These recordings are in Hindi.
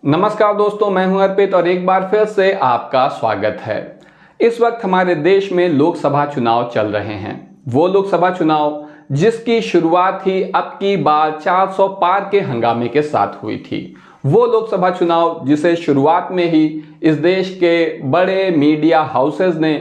नमस्कार दोस्तों, मैं हूं अर्पित और एक बार फिर से आपका स्वागत है। इस वक्त हमारे देश में लोकसभा चुनाव चल रहे हैं। वो लोकसभा चुनाव जिसकी शुरुआत ही अब की बार 400 पार के हंगामे के साथ हुई थी। वो लोकसभा चुनाव जिसे शुरुआत में ही इस देश के बड़े मीडिया हाउसेस ने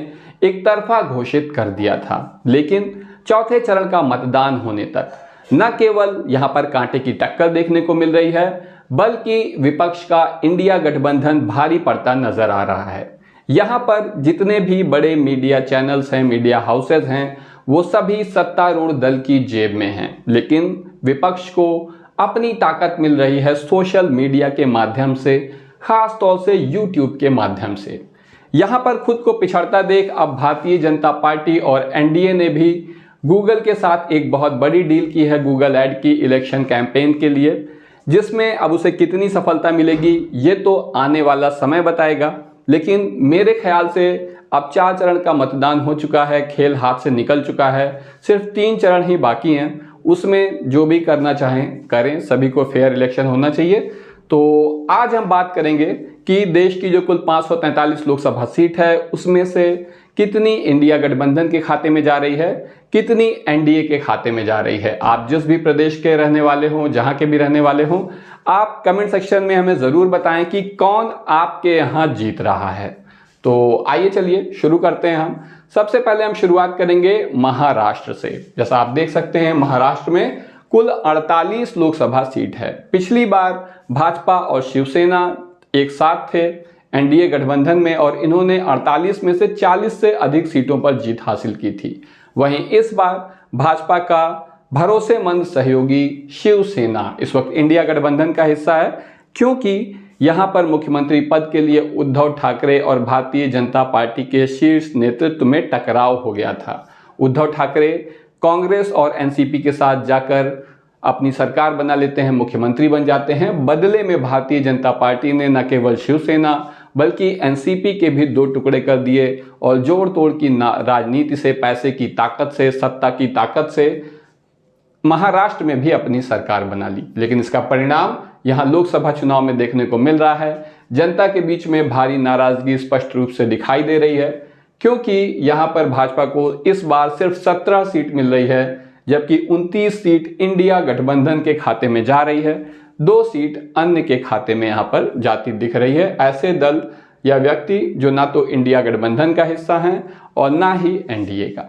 एक तरफा घोषित कर दिया था, लेकिन चौथे चरण का मतदान होने तक न केवल यहां पर कांटे की टक्कर देखने को मिल रही है, बल्कि विपक्ष का इंडिया गठबंधन भारी पड़ता नजर आ रहा है। यहां पर जितने भी बड़े मीडिया चैनल्स हैं, मीडिया हाउसेस हैं, वो सभी सत्तारूढ़ दल की जेब में हैं, लेकिन विपक्ष को अपनी ताकत मिल रही है सोशल मीडिया के माध्यम से, खास तौर से यूट्यूब के माध्यम से। यहां पर खुद को पिछड़ता देख अब भारतीय जनता पार्टी और एनडीए ने भी गूगल के साथ एक बहुत बड़ी डील की है गूगल ऐड की इलेक्शन कैंपेन के लिए, जिसमें अब उसे कितनी सफलता मिलेगी ये तो आने वाला समय बताएगा। लेकिन मेरे ख्याल से अब 4 चरण का मतदान हो चुका है, खेल हाथ से निकल चुका है, सिर्फ 3 चरण ही बाकी हैं। उसमें जो भी करना चाहें करें, सभी को फेयर इलेक्शन होना चाहिए। तो आज हम बात करेंगे कि देश की जो कुल 543 लोकसभा सीट है उसमें से कितनी इंडिया गठबंधन के खाते में जा रही है, कितनी एनडीए के खाते में जा रही है। आप जिस भी प्रदेश के रहने वाले हों, जहां के भी रहने वाले हों, आप कमेंट सेक्शन में हमें जरूर बताएं कि कौन आपके यहां जीत रहा है। तो आइए चलिए शुरू करते हैं। हम सबसे पहले हम शुरुआत करेंगे महाराष्ट्र से। जैसा आप देख सकते हैं, महाराष्ट्र में कुल 48 लोकसभा सीट है। पिछली बार भाजपा और शिवसेना एक साथ थे एनडीए गठबंधन में और इन्होंने 48 में से 40 से अधिक सीटों पर जीत हासिल की थी। वहीं इस बार भाजपा का भरोसेमंद सहयोगी शिवसेना इस वक्त इंडिया गठबंधन का हिस्सा है, क्योंकि यहां पर मुख्यमंत्री पद के लिए उद्धव ठाकरे और भारतीय जनता पार्टी के शीर्ष नेतृत्व में टकराव हो गया था। उद्धव ठाकरे कांग्रेस और एनसीपी के साथ जाकर अपनी सरकार बना लेते हैं, मुख्यमंत्री बन जाते हैं। बदले में भारतीय जनता पार्टी ने न केवल शिवसेना बल्कि एनसीपी के भी 2 टुकड़े कर दिए और जोड़ तोड़ की राजनीति से, पैसे की ताकत से, सत्ता की ताकत से महाराष्ट्र में भी अपनी सरकार बना ली। लेकिन इसका परिणाम यहां लोकसभा चुनाव में देखने को मिल रहा है। जनता के बीच में भारी नाराजगी स्पष्ट रूप से दिखाई दे रही है, क्योंकि यहां पर भाजपा को इस बार सिर्फ 17 सीट मिल रही है, जबकि 29 सीट इंडिया गठबंधन के खाते में जा रही है। 2 सीट अन्य के खाते में यहां पर जाती दिख रही है। ऐसे दल या व्यक्ति जो ना तो इंडिया गठबंधन का हिस्सा हैं और ना ही एनडीए का।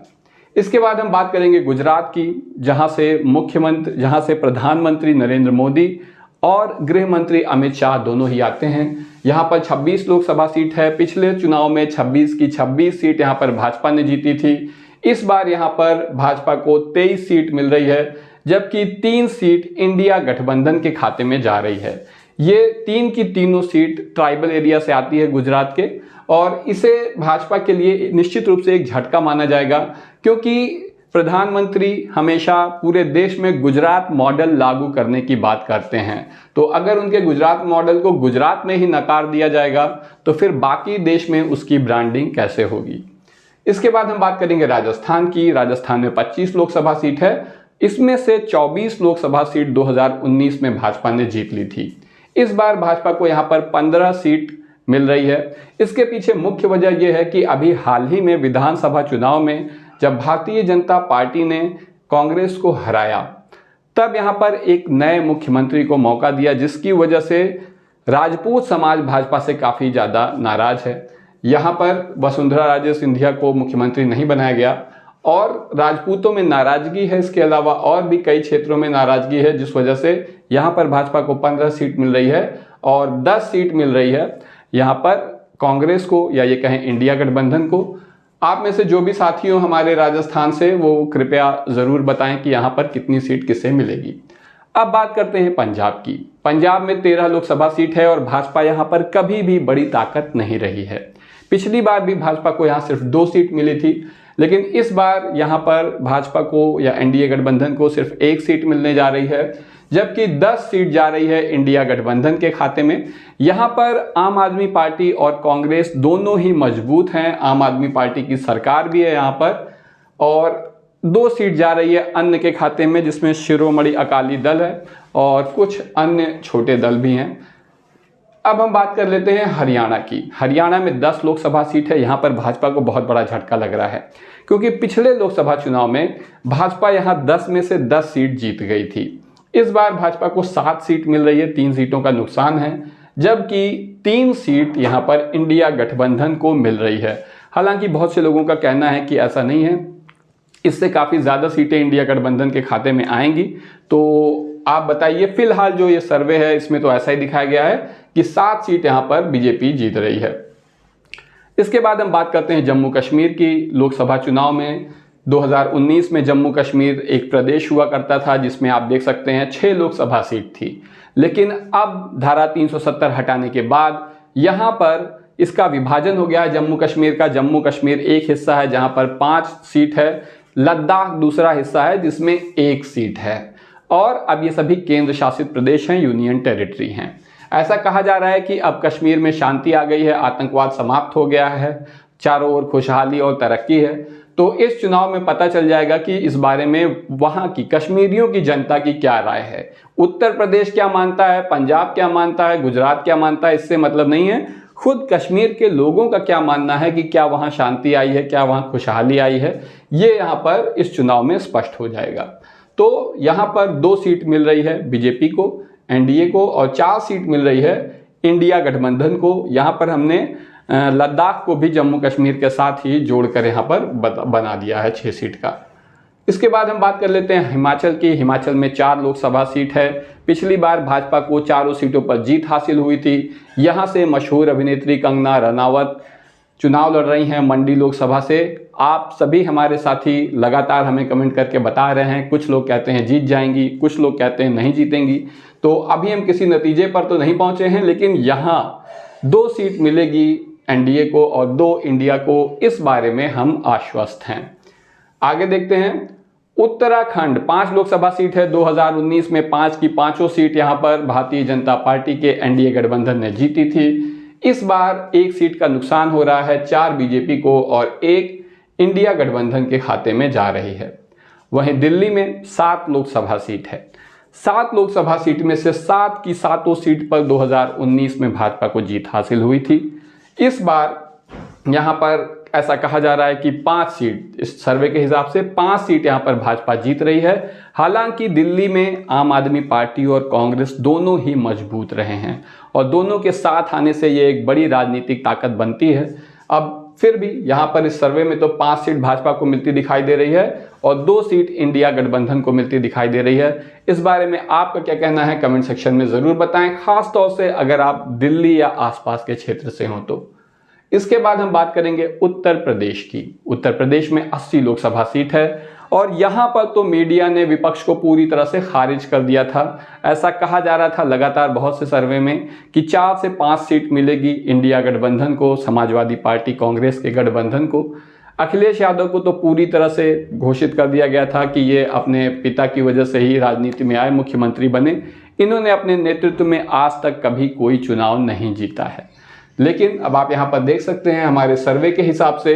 इसके बाद हम बात करेंगे गुजरात की, जहां से प्रधानमंत्री नरेंद्र मोदी और गृह मंत्री अमित शाह दोनों ही आते हैं। यहां पर 26 लोकसभा सीट है। पिछले चुनाव में 26 की 26 सीट यहां पर भाजपा ने जीती थी। इस बार यहां पर भाजपा को 23 सीट मिल रही है, जबकि 3 सीट इंडिया गठबंधन के खाते में जा रही है। ये 3 की तीनों सीट ट्राइबल एरिया से आती है गुजरात के, और इसे भाजपा के लिए निश्चित रूप से एक झटका माना जाएगा, क्योंकि प्रधानमंत्री हमेशा पूरे देश में गुजरात मॉडल लागू करने की बात करते हैं। तो अगर उनके गुजरात मॉडल को गुजरात में ही नकार दिया जाएगा तो फिर बाकी देश में उसकी ब्रांडिंग कैसे होगी। इसके बाद हम बात करेंगे राजस्थान की। राजस्थान में 25 लोकसभा सीट है। इसमें से 24 लोकसभा सीट 2019 में भाजपा ने जीत ली थी। इस बार भाजपा को यहां पर 15 सीट मिल रही है। इसके पीछे मुख्य वजह यह है कि अभी हाल ही में विधानसभा चुनाव में जब भारतीय जनता पार्टी ने कांग्रेस को हराया, तब यहां पर एक नए मुख्यमंत्री को मौका दिया, जिसकी वजह से राजपूत समाज भाजपा से काफी ज्यादा नाराज है। यहां पर वसुंधरा राजे सिंधिया को मुख्यमंत्री नहीं बनाया गया और राजपूतों में नाराजगी है। इसके अलावा और भी कई क्षेत्रों में नाराजगी है, जिस वजह से यहां पर भाजपा को 15 सीट मिल रही है और 10 सीट मिल रही है यहां पर कांग्रेस को, या ये कहें इंडिया गठबंधन को। आप में से जो भी साथी हो हमारे राजस्थान से, वो कृपया जरूर बताएं कि यहां पर कितनी सीट किसे मिलेगी। अब बात करते हैं पंजाब की। पंजाब में 13 लोकसभा सीट है और भाजपा यहां पर कभी भी बड़ी ताकत नहीं रही है। पिछली बार भी भाजपा को यहां सिर्फ 2 सीट मिली थी, लेकिन इस बार यहां पर भाजपा को या एनडीए गठबंधन को सिर्फ 1 सीट मिलने जा रही है, जबकि 10 सीट जा रही है इंडिया गठबंधन के खाते में। यहां पर आम आदमी पार्टी और कांग्रेस दोनों ही मजबूत हैं। आम आदमी पार्टी की सरकार भी है यहां पर, और 2 सीट जा रही है अन्य के खाते में, जिसमें शिरोमणि अकाली दल है और कुछ अन्य छोटे दल भी हैं। अब हम बात कर लेते हैं हरियाणा की। हरियाणा में 10 लोकसभा सीट है। यहाँ पर भाजपा को बहुत बड़ा झटका लग रहा है, क्योंकि पिछले लोकसभा चुनाव में भाजपा यहाँ 10 में से 10 सीट जीत गई थी। इस बार भाजपा को 7 सीट मिल रही है, 3 सीटों का नुकसान है, जबकि 3 सीट यहाँ पर इंडिया गठबंधन को मिल रही है। हालांकि बहुत से लोगों का कहना है कि ऐसा नहीं है, इससे काफ़ी ज़्यादा सीटें इंडिया गठबंधन के खाते में आएंगी। तो आप बताइए, फिलहाल जो ये सर्वे है इसमें तो ऐसा ही दिखाया गया है कि 7 सीट यहाँ पर बीजेपी जीत रही है। इसके बाद हम बात करते हैं जम्मू कश्मीर की। लोकसभा चुनाव में 2019 में जम्मू कश्मीर एक प्रदेश हुआ करता था, जिसमें आप देख सकते हैं 6 लोकसभा सीट थी। लेकिन अब धारा 370 हटाने के बाद यहाँ पर इसका विभाजन हो गया है जम्मू कश्मीर का। जम्मू कश्मीर एक हिस्सा है जहाँ पर 5 सीट है, लद्दाख दूसरा हिस्सा है जिसमें 1 सीट है, और अब ये सभी केंद्र शासित प्रदेश हैं, यूनियन टेरिटरी हैं। ऐसा कहा जा रहा है कि अब कश्मीर में शांति आ गई है, आतंकवाद समाप्त हो गया है, चारों ओर खुशहाली और तरक्की है। तो इस चुनाव में पता चल जाएगा कि इस बारे में वहाँ की कश्मीरियों की जनता की क्या राय है। उत्तर प्रदेश क्या मानता है, पंजाब क्या मानता है, गुजरात क्या मानता है, इससे मतलब नहीं है। खुद कश्मीर के लोगों का क्या मानना है कि क्या वहाँ शांति आई है, क्या वहाँ खुशहाली आई है, ये यहाँ पर इस चुनाव में स्पष्ट हो जाएगा। तो यहाँ पर 2 सीट मिल रही है बीजेपी को, एनडीए को, और 4 सीट मिल रही है इंडिया गठबंधन को। यहाँ पर हमने लद्दाख को भी जम्मू कश्मीर के साथ ही जोड़कर यहाँ पर बना दिया है 6 सीट का। इसके बाद हम बात कर लेते हैं हिमाचल की। हिमाचल में 4 लोकसभा सीट है। पिछली बार भाजपा को चारों सीटों पर जीत हासिल हुई थी। यहाँ से मशहूर अभिनेत्री कंगना रनावत चुनाव लड़ रही हैं मंडी लोकसभा से। आप सभी हमारे साथी लगातार हमें कमेंट करके बता रहे हैं, कुछ लोग कहते हैं जीत जाएंगी, कुछ लोग कहते हैं नहीं जीतेंगी। तो अभी हम किसी नतीजे पर तो नहीं पहुंचे हैं, लेकिन यहाँ 2 सीट मिलेगी एनडीए को और 2 इंडिया को, इस बारे में हम आश्वस्त हैं। आगे देखते हैं उत्तराखंड। 5 लोकसभा सीट है। 2019 में 5 की 5 सीट यहाँ पर भारतीय जनता पार्टी के एनडीए गठबंधन ने जीती थी। इस बार 1 सीट का नुकसान हो रहा है, 4 बीजेपी को और 1 इंडिया गठबंधन के खाते में जा रही है। वहीं दिल्ली में 7 लोकसभा सीट है। 7 लोकसभा सीट में से 7 की 7 सीट पर 2019 में भाजपा को जीत हासिल हुई थी। इस बार यहाँ पर ऐसा कहा जा रहा है कि 5 सीट, इस सर्वे के हिसाब से 5 सीट यहाँ पर भाजपा जीत रही है। हालांकि दिल्ली में आम आदमी पार्टी और कांग्रेस दोनों ही मजबूत रहे हैं और दोनों के साथ आने से ये एक बड़ी राजनीतिक ताकत बनती है। अब फिर भी यहाँ पर इस सर्वे में तो 5 सीट भाजपा को मिलती दिखाई दे रही है और 2 सीट इंडिया गठबंधन को मिलती दिखाई दे रही है। इस बारे में आपका क्या कहना है कमेंट सेक्शन में ज़रूर बताएं, खास तौर से अगर आप दिल्ली या आसपास के क्षेत्र से हों तो। इसके बाद हम बात करेंगे उत्तर प्रदेश की। उत्तर प्रदेश में 80 लोकसभा सीट है और यहाँ पर तो मीडिया ने विपक्ष को पूरी तरह से खारिज कर दिया था। ऐसा कहा जा रहा था लगातार बहुत से सर्वे में कि 4 से 5 सीट मिलेगी इंडिया गठबंधन को, समाजवादी पार्टी कांग्रेस के गठबंधन को। अखिलेश यादव को तो पूरी तरह से घोषित कर दिया गया था कि ये अपने पिता की वजह से ही राजनीति में आए, मुख्यमंत्री बने। इन्होंने अपने नेतृत्व में आज तक कभी कोई चुनाव नहीं जीता है। लेकिन अब आप यहाँ पर देख सकते हैं हमारे सर्वे के हिसाब से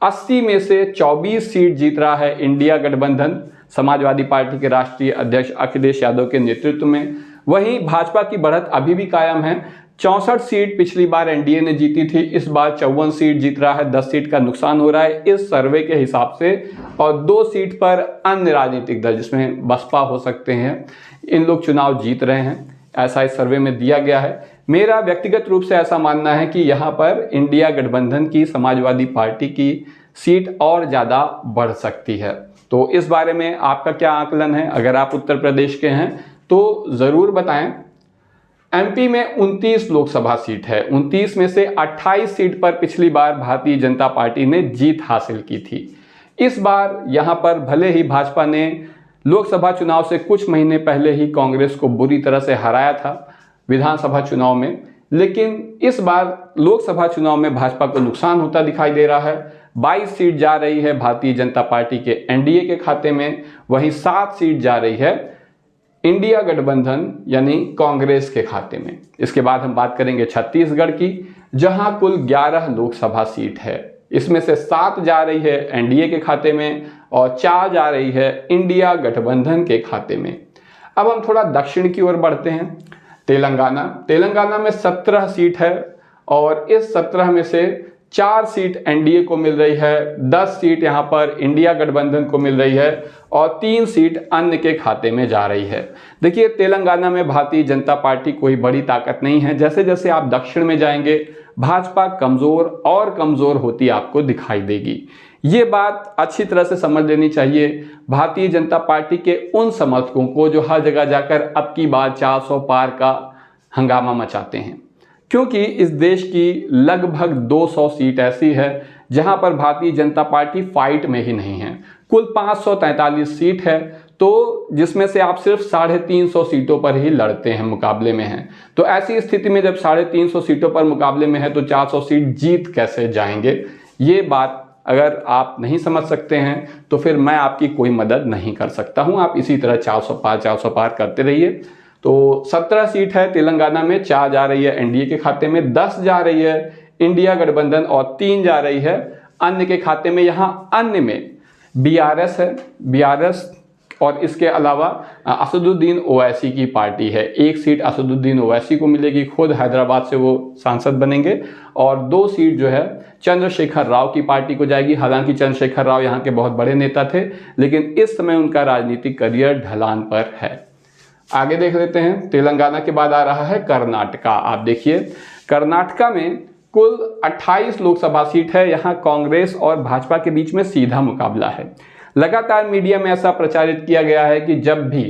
80 में से 24 सीट जीत रहा है इंडिया गठबंधन, समाजवादी पार्टी के राष्ट्रीय अध्यक्ष अखिलेश यादव के नेतृत्व में। वहीं भाजपा की बढ़त अभी भी कायम है। 64 सीट पिछली बार एनडीए ने जीती थी, इस बार 54 सीट जीत रहा है। 10 सीट का नुकसान हो रहा है इस सर्वे के हिसाब से, और 2 सीट पर अन्य राजनीतिक दल जिसमें बसपा हो सकते हैं, इन लोग चुनाव जीत रहे हैं, ऐसा इस सर्वे में दिया गया है। मेरा व्यक्तिगत रूप से ऐसा मानना है कि यहाँ पर इंडिया गठबंधन की, समाजवादी पार्टी की सीट और ज़्यादा बढ़ सकती है। तो इस बारे में आपका क्या आकलन है? अगर आप उत्तर प्रदेश के हैं तो ज़रूर बताएं। एमपी में 29 लोकसभा सीट है। 29 में से 28 सीट पर पिछली बार भारतीय जनता पार्टी ने जीत हासिल की थी। इस बार यहाँ पर भले ही भाजपा ने लोकसभा चुनाव से कुछ महीने पहले ही कांग्रेस को बुरी तरह से हराया था विधानसभा चुनाव में, लेकिन इस बार लोकसभा चुनाव में भाजपा को नुकसान होता दिखाई दे रहा है। 22 सीट जा रही है भारतीय जनता पार्टी के एनडीए के खाते में, वहीं 7 सीट जा रही है इंडिया गठबंधन यानी कांग्रेस के खाते में। इसके बाद हम बात करेंगे छत्तीसगढ़ की, जहां कुल 11 लोकसभा सीट है। इसमें से 7 जा रही है एनडीए के खाते में और 4 जा रही है इंडिया गठबंधन के खाते में। अब हम थोड़ा दक्षिण की ओर बढ़ते हैं। तेलंगाना में 17 सीट है और इस 17 में से 4 सीट एनडीए को मिल रही है, 10 सीट यहाँ पर इंडिया गठबंधन को मिल रही है और 3 सीट अन्य के खाते में जा रही है। देखिए, तेलंगाना में भारतीय जनता पार्टी कोई बड़ी ताकत नहीं है। जैसे जैसे आप दक्षिण में जाएंगे भाजपा कमजोर और कमजोर होती आपको दिखाई देगी। ये बात अच्छी तरह से समझ लेनी चाहिए भारतीय जनता पार्टी के उन समर्थकों को जो हर जगह जाकर अब की बार 400 पार का हंगामा मचाते हैं, क्योंकि इस देश की लगभग 200 सीट ऐसी है जहां पर भारतीय जनता पार्टी फाइट में ही नहीं है। कुल 543 सीट है, तो जिसमें से आप सिर्फ 350 सीटों पर ही लड़ते हैं, मुकाबले में हैं। तो ऐसी स्थिति में जब 350 सीटों पर मुकाबले में है तो 400 सीट जीत कैसे जाएंगे? ये बात अगर आप नहीं समझ सकते हैं तो फिर मैं आपकी कोई मदद नहीं कर सकता हूं। आप इसी तरह 400 पार करते रहिए। तो 17 सीट है तेलंगाना में, 4 जा रही है एनडीए के खाते में, 10 जा रही है इंडिया गठबंधन और 3 जा रही है अन्य के खाते में। यहां अन्य में बीआरएस है, बीआरएस और इसके अलावा असदुद्दीन ओवैसी की पार्टी है। 1 सीट असदुद्दीन ओवैसी को मिलेगी, खुद हैदराबाद से वो सांसद बनेंगे, और 2 सीट जो है चंद्रशेखर राव की पार्टी को जाएगी। हालांकि चंद्रशेखर राव यहाँ के बहुत बड़े नेता थे, लेकिन इस समय उनका राजनीतिक करियर ढलान पर है। आगे देख लेते हैं, तेलंगाना के बाद आ रहा है कर्नाटका। आप देखिए, कर्नाटका में कुल 28 लोकसभा सीट है। यहाँ कांग्रेस और भाजपा के बीच में सीधा मुकाबला है। लगातार मीडिया में ऐसा प्रचारित किया गया है कि जब भी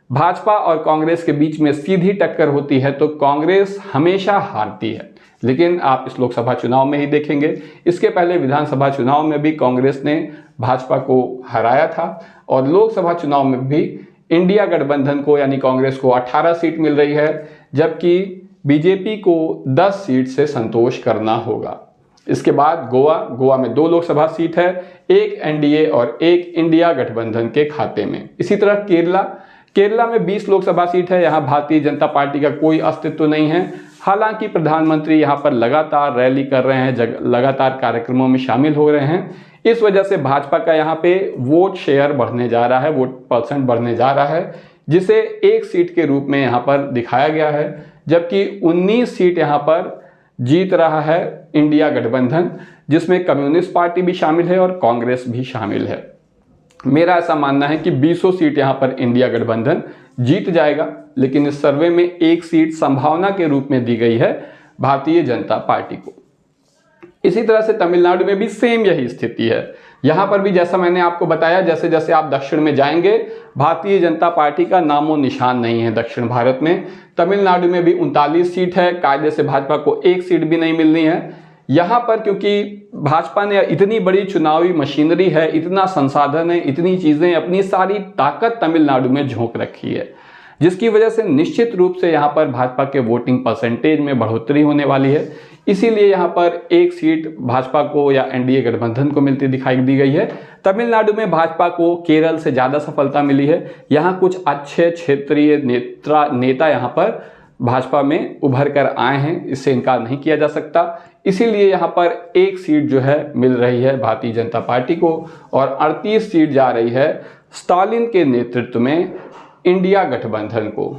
भाजपा और कांग्रेस के बीच में सीधी टक्कर होती है तो कांग्रेस हमेशा हारती है, लेकिन आप इस लोकसभा चुनाव में ही देखेंगे, इसके पहले विधानसभा चुनाव में भी कांग्रेस ने भाजपा को हराया था और लोकसभा चुनाव में भी इंडिया गठबंधन को यानी कांग्रेस को 18 सीट मिल रही है, जबकि बीजेपी को 10 सीट से संतोष करना होगा। इसके बाद गोवा में 2 लोकसभा सीट है, 1 एनडीए और 1 इंडिया गठबंधन के खाते में। इसी तरह केरला में 20 लोकसभा सीट है। यहाँ भारतीय जनता पार्टी का कोई अस्तित्व नहीं है। हालांकि प्रधानमंत्री यहाँ पर लगातार रैली कर रहे हैं, लगातार कार्यक्रमों में शामिल हो रहे हैं। इस वजह से भाजपा का यहाँ पे वोट शेयर बढ़ने जा रहा है, वोट परसेंट बढ़ने जा रहा है, जिसे 1 सीट के रूप में यहाँ पर दिखाया गया है, जबकि 19 सीट यहाँ पर जीत रहा है इंडिया गठबंधन, जिसमें कम्युनिस्ट पार्टी भी शामिल है और कांग्रेस भी शामिल है। मेरा ऐसा मानना है कि 20 सीट यहाँ पर इंडिया गठबंधन जीत जाएगा, लेकिन इस सर्वे में 1 सीट संभावना के रूप में दी गई है भारतीय जनता पार्टी को। इसी तरह से तमिलनाडु में भी सेम यही स्थिति है। यहाँ पर भी जैसा मैंने आपको बताया, जैसे जैसे आप दक्षिण में जाएंगे भारतीय जनता पार्टी का नामो निशान नहीं है दक्षिण भारत में। तमिलनाडु में भी 39 सीट है, कायदे से भाजपा को 1 सीट भी नहीं मिलनी है। यहाँ पर क्योंकि भाजपा ने इतनी बड़ी चुनावी मशीनरी है, इतना संसाधन है, इतनी चीजें, अपनी सारी ताकत तमिलनाडु में झोंक रखी है, जिसकी वजह से निश्चित रूप से यहाँ पर भाजपा के वोटिंग परसेंटेज में बढ़ोतरी होने वाली है। इसीलिए यहाँ पर 1 सीट भाजपा को या एनडीए गठबंधन को मिलती दिखाई दी गई है। तमिलनाडु में भाजपा को केरल से ज़्यादा सफलता मिली है। यहाँ कुछ अच्छे क्षेत्रीय नेता यहाँ पर भाजपा में उभर कर आए हैं, इससे इनकार नहीं किया जा सकता। इसीलिए यहाँ पर 1 सीट जो है मिल रही है भारतीय जनता पार्टी को और 38 सीट जा रही है स्टालिन के नेतृत्व में इंडिया गठबंधन को।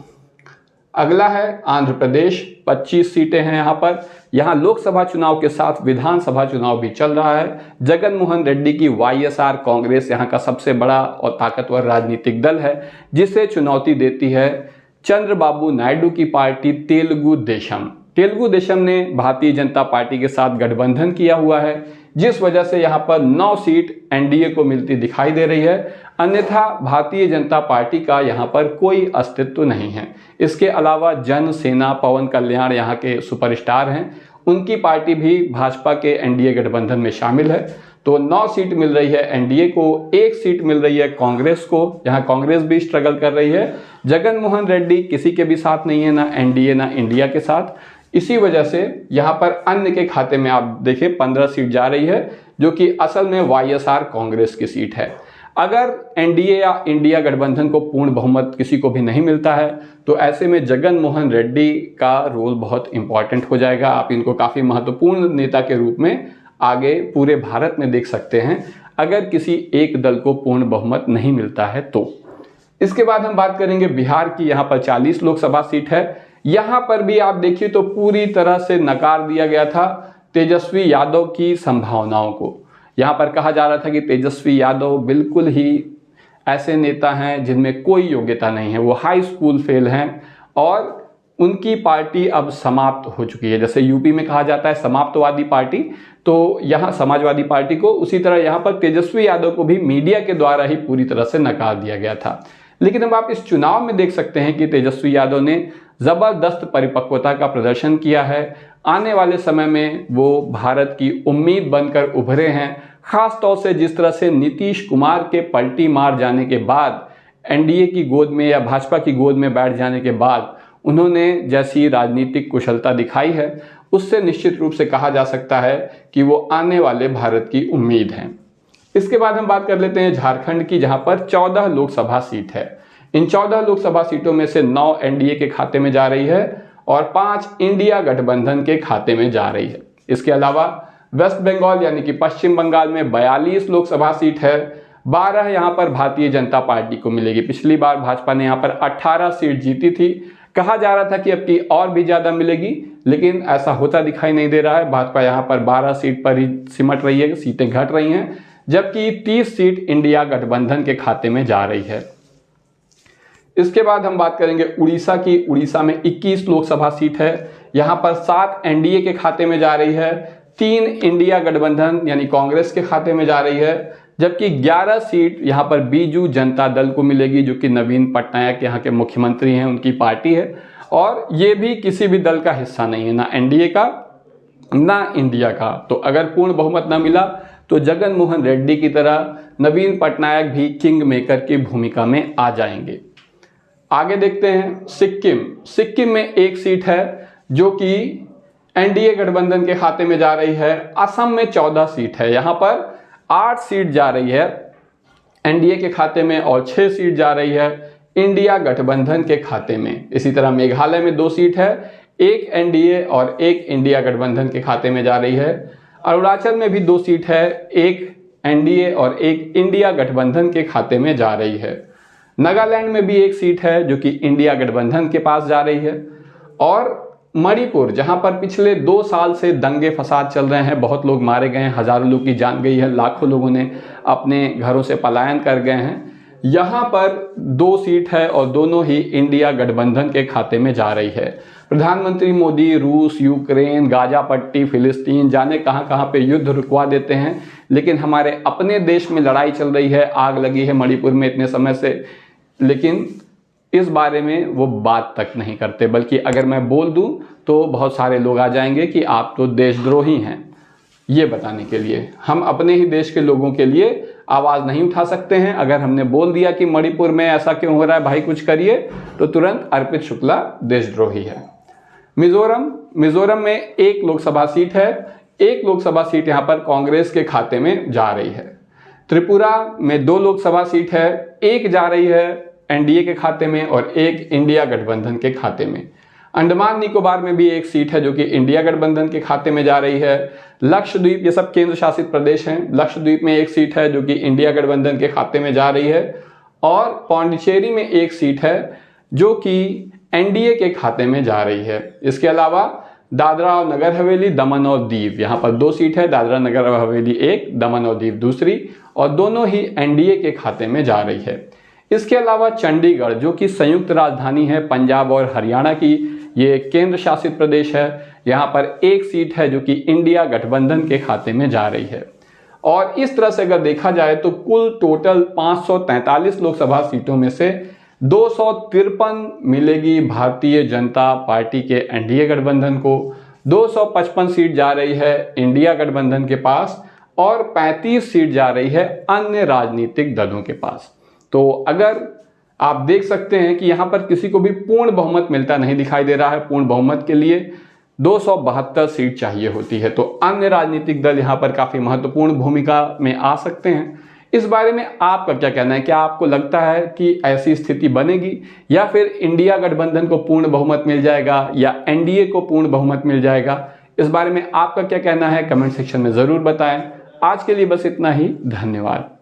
अगला है आंध्र प्रदेश, 25 सीटें हैं यहाँ पर। यहाँ लोकसभा चुनाव के साथ विधानसभा चुनाव भी चल रहा है। जगन मोहन रेड्डी की वाईएसआर कांग्रेस यहाँ का सबसे बड़ा और ताकतवर राजनीतिक दल है, जिसे चुनौती देती है चंद्रबाबू नायडू की पार्टी तेलुगु देशम ने भारतीय जनता पार्टी के साथ गठबंधन किया हुआ है, जिस वजह से यहाँ पर 9 सीट एनडीए को मिलती दिखाई दे रही है। अन्यथा भारतीय जनता पार्टी का यहाँ पर कोई अस्तित्व नहीं है। इसके अलावा जन सेना पवन कल्याण यहाँ के सुपरस्टार हैं, उनकी पार्टी भी भाजपा के एनडीए गठबंधन में शामिल है। तो 9 सीट मिल रही है एनडीए को, 1 सीट मिल रही है कांग्रेस को। यहाँ कांग्रेस भी स्ट्रगल कर रही है। जगन मोहन रेड्डी किसी के भी साथ नहीं है, ना एनडीए ना इंडिया के साथ। इसी वजह से यहाँ पर अन्य के खाते में आप देखिए 15 सीट जा रही है, जो कि असल में वाईएसआर कांग्रेस की सीट है। अगर एनडीए या इंडिया गठबंधन को पूर्ण बहुमत किसी को भी नहीं मिलता है, तो ऐसे में जगन मोहन रेड्डी का रोल बहुत इंपॉर्टेंट हो जाएगा। आप इनको काफ़ी महत्वपूर्ण नेता के रूप में आगे पूरे भारत में देख सकते हैं, अगर किसी एक दल को पूर्ण बहुमत नहीं मिलता है तो। इसके बाद हम बात करेंगे बिहार की। यहाँ पर 40 लोकसभा सीट है। यहां पर भी आप देखिए तो पूरी तरह से नकार दिया गया था तेजस्वी यादव की संभावनाओं को। यहां पर कहा जा रहा था कि तेजस्वी यादव बिल्कुल ही ऐसे नेता हैं जिनमें कोई योग्यता नहीं है, वो हाई स्कूल फेल हैं और उनकी पार्टी अब समाप्त हो चुकी है। जैसे यूपी में कहा जाता है समाप्तवादी पार्टी, तो यहाँ समाजवादी पार्टी को, उसी तरह यहाँ पर तेजस्वी यादव को भी मीडिया के द्वारा ही पूरी तरह से नकार दिया गया था। लेकिन अब आप इस चुनाव में देख सकते हैं कि तेजस्वी यादव ने ज़बरदस्त परिपक्वता का प्रदर्शन किया है। आने वाले समय में वो भारत की उम्मीद बनकर उभरे हैं। खास तौर से जिस तरह से नीतीश कुमार के पलटी मार जाने के बाद, एनडीए की गोद में या भाजपा की गोद में बैठ जाने के बाद उन्होंने जैसी राजनीतिक कुशलता दिखाई है, उससे निश्चित रूप से कहा जा सकता है कि वो आने वाले भारत की उम्मीद हैं। इसके बाद हम बात कर लेते हैं झारखंड की, जहां पर 14 लोकसभा सीट है। इन 14 लोकसभा सीटों में से 9 एनडीए के खाते में जा रही है और 5 इंडिया गठबंधन के खाते में जा रही है। इसके अलावा वेस्ट बंगाल यानी कि पश्चिम बंगाल में 42 लोकसभा सीट है। 12 यहाँ पर भारतीय जनता पार्टी को मिलेगी। पिछली बार भाजपा ने यहाँ पर 18 सीट जीती थी। कहा जा रहा था कि अब की और भी ज़्यादा मिलेगी, लेकिन ऐसा होता दिखाई नहीं दे रहा है। भाजपा यहाँ पर 12 सीट पर ही सिमट रही है, सीटें घट रही हैं, जबकि 30 सीट इंडिया गठबंधन के खाते में जा रही है। इसके बाद हम बात करेंगे उड़ीसा की। उड़ीसा में 21 लोकसभा सीट है। यहाँ पर 7 एनडीए के खाते में जा रही है, 3 इंडिया गठबंधन यानी कांग्रेस के खाते में जा रही है, जबकि 11 सीट यहाँ पर बीजू जनता दल को मिलेगी, जो कि नवीन पटनायक यहाँ के मुख्यमंत्री हैं, उनकी पार्टी है। और ये भी किसी भी दल का हिस्सा नहीं है, ना एनडीए का ना इंडिया का। तो अगर पूर्ण बहुमत ना मिला तो जगन मोहन रेड्डी की तरह नवीन पटनायक भी किंग मेकर की भूमिका में आ जाएंगे। आगे देखते हैं सिक्किम। सिक्किम में 1 सीट है जो कि एनडीए गठबंधन के खाते में जा रही है। असम में 14 सीट है। यहाँ पर 8 सीट जा रही है एनडीए के खाते में और 6 सीट जा रही है इंडिया गठबंधन के खाते में। इसी तरह मेघालय में 2 सीट है, 1 एनडीए और 1 इंडिया गठबंधन के खाते में जा रही है। अरुणाचल में भी 2 सीट है, 1 एनडीए और 1 इंडिया गठबंधन के खाते में जा रही है। नागालैंड में भी 1 सीट है जो कि इंडिया गठबंधन के पास जा रही है। और मणिपुर, जहां पर पिछले 2 साल से दंगे फसाद चल रहे हैं, बहुत लोग मारे गए हैं, हजारों लोग की जान गई है, लाखों लोगों ने अपने घरों से पलायन कर गए हैं, यहाँ पर 2 सीट है और दोनों ही इंडिया गठबंधन के खाते में जा रही है। प्रधानमंत्री मोदी रूस, यूक्रेन, गाजा पट्टी, फिलिस्तीन, जाने कहाँ कहाँ पे युद्ध रुकवा देते हैं, लेकिन हमारे अपने देश में लड़ाई चल रही है, आग लगी है मणिपुर में इतने समय से, लेकिन इस बारे में वो बात तक नहीं करते। बल्कि अगर मैं बोल दूं तो बहुत सारे लोग आ जाएंगे कि आप तो देशद्रोही हैं। ये बताने के लिए हम अपने ही देश के लोगों के लिए आवाज़ नहीं उठा सकते हैं। अगर हमने बोल दिया कि मणिपुर में ऐसा क्यों हो रहा है भाई, कुछ करिए, तो तुरंत अर्पित शुक्ला देशद्रोही है। मिजोरम में 1 लोकसभा सीट है। 1 लोकसभा सीट यहाँ पर कांग्रेस के खाते में जा रही है। त्रिपुरा में 2 लोकसभा सीट है, 1 जा रही है एनडीए के खाते में और 1 इंडिया गठबंधन के खाते में। अंडमान निकोबार में भी 1 सीट है जो कि इंडिया गठबंधन के खाते में जा रही है। लक्षद्वीप, ये सब केंद्र शासित प्रदेश हैं, लक्षद्वीप में 1 सीट है जो कि इंडिया गठबंधन के खाते में जा रही है। और पौंडीचेरी में 1 सीट है जो कि एनडीए के खाते में जा रही है। इसके अलावा दादरा और नगर हवेली, दमन और दीव, यहाँ पर 2 सीट है, दादरा नगर हवेली 1, दमन और दीव दूसरी, और दोनों ही एनडीए के खाते में जा रही है। इसके अलावा चंडीगढ़, जो कि संयुक्त राजधानी है पंजाब और हरियाणा की, ये केंद्र शासित प्रदेश है, यहाँ पर 1 सीट है जो कि इंडिया गठबंधन के खाते में जा रही है। और इस तरह से अगर देखा जाए तो कुल टोटल 543 लोकसभा सीटों में से 253 मिलेगी भारतीय जनता पार्टी के एनडीए गठबंधन को, 255 सीट जा रही है इंडिया गठबंधन के पास और 35 सीट जा रही है अन्य राजनीतिक दलों के पास। तो अगर आप देख सकते हैं कि यहाँ पर किसी को भी पूर्ण बहुमत मिलता नहीं दिखाई दे रहा है। पूर्ण बहुमत के लिए 272 सीट चाहिए होती है। तो अन्य राजनीतिक दल यहाँ पर काफ़ी महत्वपूर्ण भूमिका में आ सकते हैं। इस बारे में आपका क्या कहना है? क्या आपको लगता है कि ऐसी स्थिति बनेगी या फिर इंडिया गठबंधन को पूर्ण बहुमत मिल जाएगा या एनडीए को पूर्ण बहुमत मिल जाएगा? इस बारे में आपका क्या कहना है? कमेंट सेक्शन में ज़रूर बताएं। आज के लिए बस इतना ही। धन्यवाद।